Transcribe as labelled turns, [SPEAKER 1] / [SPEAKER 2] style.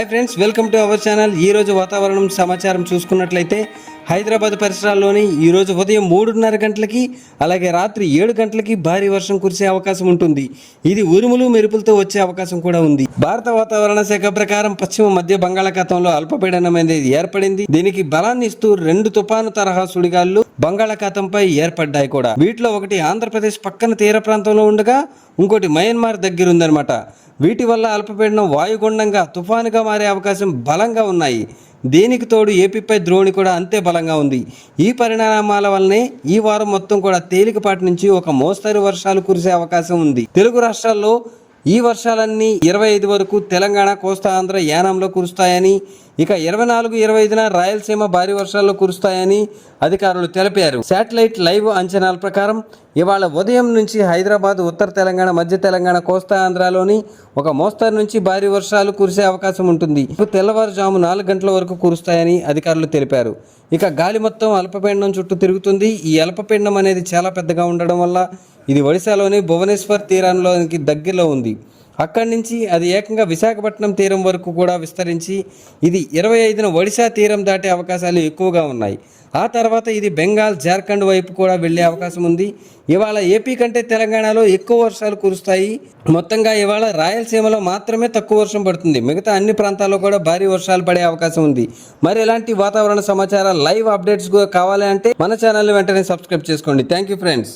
[SPEAKER 1] Hi friends, welcome to our channel. ఈరోజు వాతావరణం సమాచారం చూసుకున్నట్లయితే హైదరాబాద్ పరిసరాల్లోని ఈరోజు ఉదయం 3:30 గంటలకి అలాగే రాత్రి 7 గంటలకి భారీ వర్షం కురిసే అవకాశం ఉంటుంది. ఇది ఉరుములు మెరుపులతో వచ్చే అవకాశం కూడా ఉంది. భారత వాతావరణ శాఖ ప్రకారం పశ్చిమ మధ్య బంగాళాఖాతంలో అల్పపీడనం అనేది ఏర్పడింది. దీనికి బలాన్ని ఇస్తూ 2 తుఫాను తరహా సుడిగాళ్లు బంగాళాఖాతంపై ఏర్పడ్డాయి కూడా. వీటిలో ఒకటి ఆంధ్రప్రదేశ్ పక్కన తీర ప్రాంతంలో ఉండగా ఇంకోటి మయన్మార్ దగ్గర ఉందన్నమాట. వీటి వల్ల అల్పపీడనం వాయుగుండంగా తుఫానుగా మారే అవకాశం బలంగా ఉన్నాయి. దీనికి తోడు ఏపీపై ద్రోణి కూడా అంతే బలంగా ఉంది. ఈ పరిణామాల వల్లనే ఈ వారం మొత్తం కూడా తేలికపాటి నుంచి ఒక మోస్తరు వర్షాలు కురిసే అవకాశం ఉంది. తెలుగు రాష్ట్రాల్లో ఈ వర్షాలన్నీ 25 వరకు తెలంగాణ, కోస్తా ఆంధ్ర, యానాంలో కురుస్తాయని, ఇక 24, 25న రాయలసీమ భారీ వర్షాల్లో కురుస్తాయని అధికారులు తెలిపారు. శాటిలైట్ లైవ్ అంచనాల ప్రకారం ఇవాళ ఉదయం నుంచి హైదరాబాద్, ఉత్తర తెలంగాణ, మధ్య తెలంగాణ, కోస్తా ఆంధ్రాలోని ఒక మోస్తరు నుంచి భారీ వర్షాలు కురిసే అవకాశం ఉంటుంది. తెల్లవారుజాము 4 గంటల వరకు కురుస్తాయని అధికారులు తెలిపారు. ఇక గాలి మొత్తం అల్పపీడనం చుట్టూ తిరుగుతుంది. ఈ అల్పపీడనం అనేది చాలా పెద్దగా ఉండడం వల్ల ఇది ఒడిశాలోని భువనేశ్వర్ తీరంలోనికి దగ్గరలో ఉంది. అక్కడి నుంచి అది ఏకంగా విశాఖపట్నం తీరం వరకు కూడా విస్తరించి ఇది 25న ఒడిశా తీరం దాటే అవకాశాలు ఎక్కువగా ఉన్నాయి. ఆ తర్వాత ఇది బెంగాల్, జార్ఖండ్ వైపు కూడా వెళ్లే అవకాశం ఉంది. ఇవాళ ఏపీ కంటే తెలంగాణలో ఎక్కువ వర్షాలు కురుస్తాయి. మొత్తంగా ఇవాళ రాయలసీమలో మాత్రమే తక్కువ వర్షం పడుతుంది. మిగతా అన్ని ప్రాంతాల్లో కూడా భారీ వర్షాలు పడే అవకాశం ఉంది. మరి ఇలాంటి వాతావరణ సమాచారాలు లైవ్ అప్డేట్స్ కావాలి అంటే మన ఛానల్ని వెంటనే సబ్స్క్రైబ్ చేసుకోండి. Thank you friends.